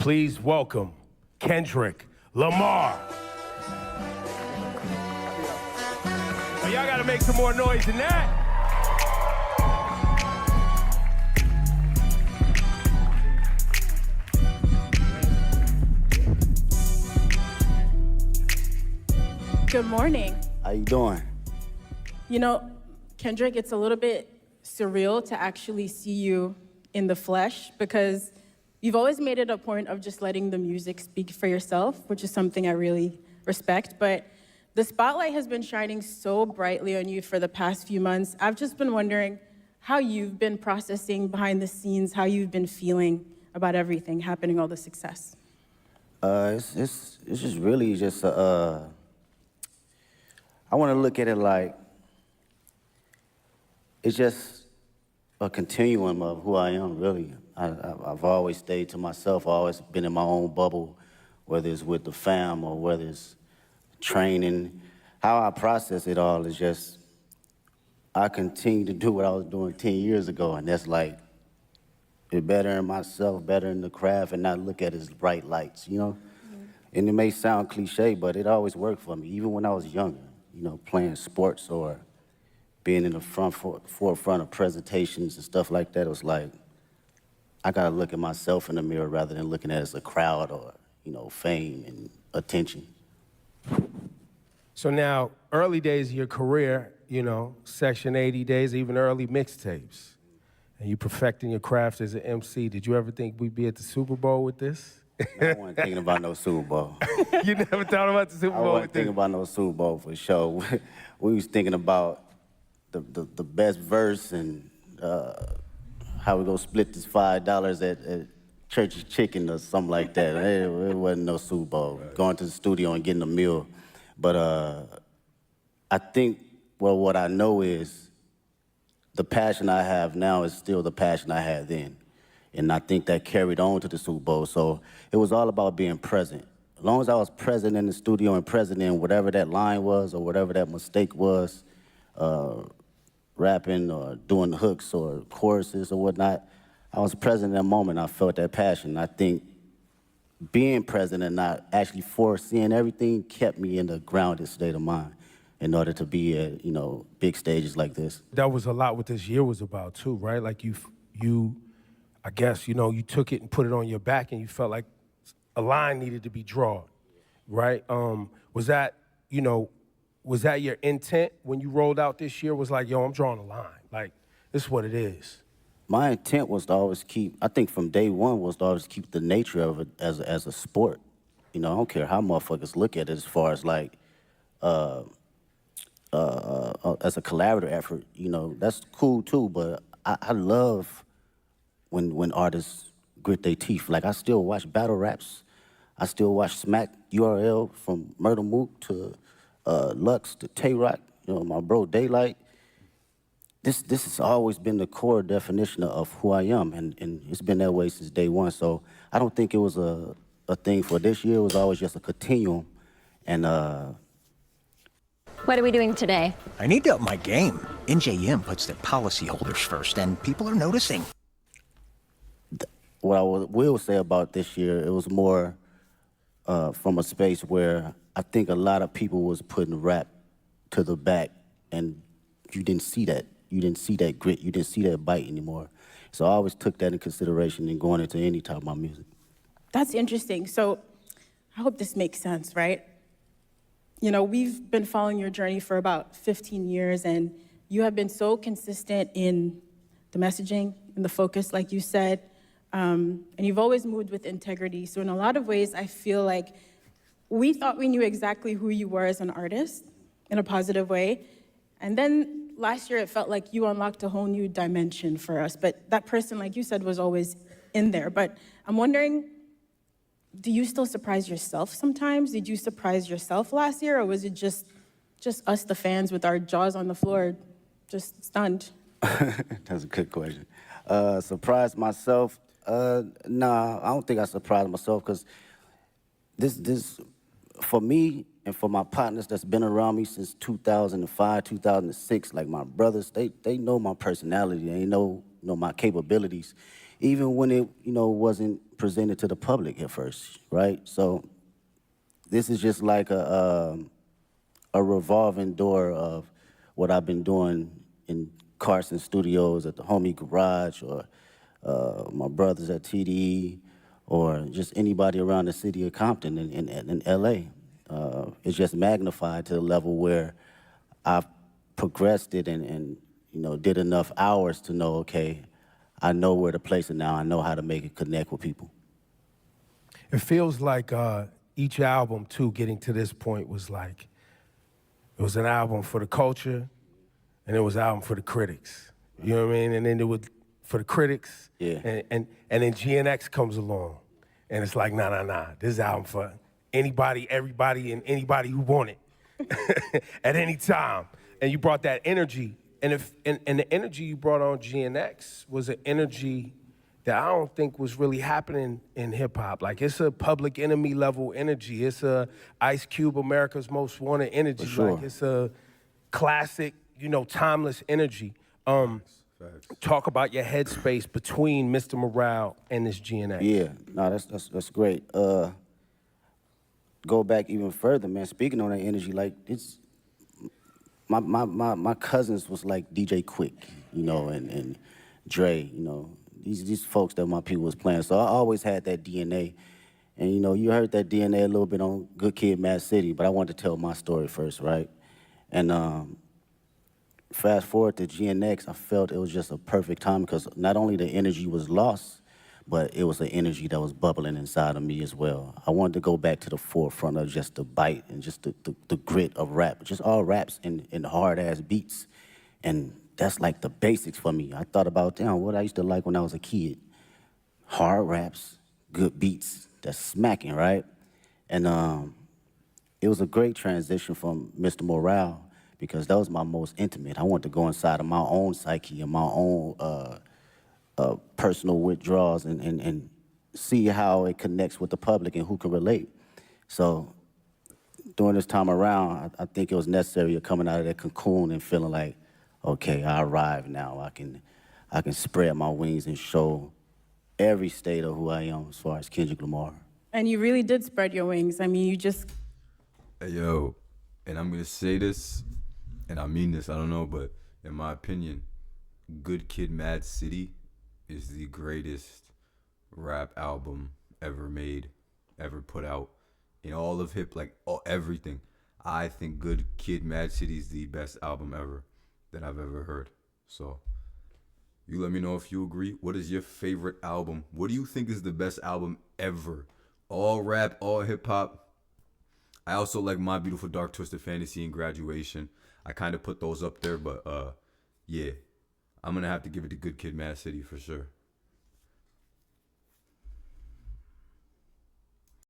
Please welcome Kendrick Lamar. Oh, y'all gotta make some more noise than that. Good morning. How you doing? You know, Kendrick, it's a little bit surreal to actually see you in the flesh because you've always made it a point of just letting the music speak for yourself, which is something I really respect. But the spotlight has been shining so brightly on you for the past few months. I've just been wondering how you've been processing behind the scenes, how you've been feeling about everything happening, all the success. It's just really just I want to look at it like it's just a continuum of who I am, really. I've always stayed to myself, always been in my own bubble, whether it's with the fam or whether it's training. How I process it all is just, I continue to do what I was doing 10 years ago, and that's like, be better in myself, better in the craft, and not look at it as bright lights, you know? Mm-hmm. And it may sound cliche, but it always worked for me, even when I was younger, you know, playing sports or being in the forefront of presentations and stuff like that. It was like, I gotta look at myself in the mirror rather than looking at it as a crowd or, you know, fame and attention. So now, early days of your career, you know, Section 80 days, even early mixtapes, and you perfecting your craft as an MC. Did you ever think we'd be at the Super Bowl with this? I wasn't thinking about no Super Bowl. You never thought about the Super Bowl? I wasn't thinking about no Super Bowl for sure. We was thinking about the best verse and how we gonna split this $5 at Church's Chicken or something like that. It wasn't no Super Bowl. Going to the studio and getting a meal. But I think, well, what I know is the passion I have now is still the passion I had then. And I think that carried on to the Super Bowl. So it was all about being present. As long as I was present in the studio and present in whatever that line was or whatever that mistake was, rapping or doing hooks or choruses or whatnot, I was present in that moment. I felt that passion. I think being present and not actually foreseeing everything kept me in a grounded state of mind in order to be at, you know, big stages like this. That was a lot what this year was about too, right? Like you, I guess, you know, you took it and put it on your back and you felt like a line needed to be drawn, right? Was that, you know, was that your intent when you rolled out this year? Was like, yo, I'm drawing a line. Like, this is what it is. My intent was to always keep, I think from day one was to always keep the nature of it as a sport. You know, I don't care how motherfuckers look at it as far as like, as a collaborative effort, you know, that's cool too, but I love when artists grit their teeth. Like, I still watch battle raps. I still watch Smack URL from Murder Mook to Lux to Tay-Rock, you know, my bro Daylight. This has always been the core definition of who I am, and it's been that way since day one. So I don't think it was a thing for this year. It was always just a continuum. And What are we doing today? I need to up my game. NJM puts their policyholders first, and people are noticing. What I will say about this year, it was more from a space where I think a lot of people was putting rap to the back, and you didn't see that. You didn't see that grit. You didn't see that bite anymore. So I always took that in consideration in going into any type of my music. That's interesting. So I hope this makes sense, right? You know, we've been following your journey for about 15 years, and you have been so consistent in the messaging, in the focus, like you said, and you've always moved with integrity. So in a lot of ways, I feel like we thought we knew exactly who you were as an artist in a positive way. And then last year, it felt like you unlocked a whole new dimension for us. But that person, like you said, was always in there. But I'm wondering, do you still surprise yourself sometimes? Did you surprise yourself last year, or was it just us, the fans, with our jaws on the floor, just stunned? That's a good question. Surprise myself? Nah, I don't think I surprised myself, because this, for me and for my partners that's been around me since 2005, 2006, like my brothers, they know my personality, they know my capabilities. even when it, wasn't presented to the public at first, right? So this is just like a revolving door of what I've been doing in Carson Studios, at the homie garage, or my brothers at TDE, or just anybody around the city of Compton in LA. It's just magnified to the level where I've progressed it and did enough hours to know, okay, I know where to place it now. I know how to make it connect with people. It feels like each album, too, getting to this point was like, it was an album for the culture, and it was an album for the critics. You know what I mean? And then it was for the critics, Yeah. and then GNX comes along, and it's like, nah. This album for anybody, everybody, and anybody who want it at any time. And you brought that energy, and the energy you brought on GNX was an energy that I don't think was really happening in hip hop. Like, it's a Public Enemy level energy. It's a Ice Cube, America's Most Wanted energy. For sure. Like, it's a classic, timeless energy. Talk about your headspace between Mr. Morale and this GNX. Yeah, no, that's great. Go back even further, man. Speaking on that energy, like it's my cousins was like DJ Quick, and Dre, these folks that my people was playing. So I always had that DNA. And you heard that DNA a little bit on Good Kid, Mad City, but I wanted to tell my story first, right? And fast forward to GNX, I felt it was just a perfect time because not only the energy was lost, but it was an energy that was bubbling inside of me as well. I wanted to go back to the forefront of just the bite and just the grit of rap, just all raps and hard-ass beats. And that's like the basics for me. I thought about, damn, what I used to like when I was a kid. Hard raps, good beats, that's smacking, right? And it was a great transition from Mr. Morale because that was my most intimate. I wanted to go inside of my own psyche and my own personal withdrawals and see how it connects with the public and who can relate. So during this time around, I think it was necessary coming out of that cocoon and feeling like, okay, I arrived now. I can spread my wings and show every state of who I am as far as Kendrick Lamar. And you really did spread your wings. I mean, you just... Hey, yo, and I'm gonna say this, and I mean this, I don't know, but in my opinion, Good Kid, Mad City is the greatest rap album ever made, ever put out in all of everything. I think Good Kid, Mad City is the best album ever that I've ever heard. So you let me know if you agree. What is your favorite album? What do you think is the best album ever? All rap, all hip hop. I also like My Beautiful Dark Twisted Fantasy and Graduation. I kind of put those up there, but yeah, I'm gonna have to give it to Good Kid, Mad City for sure.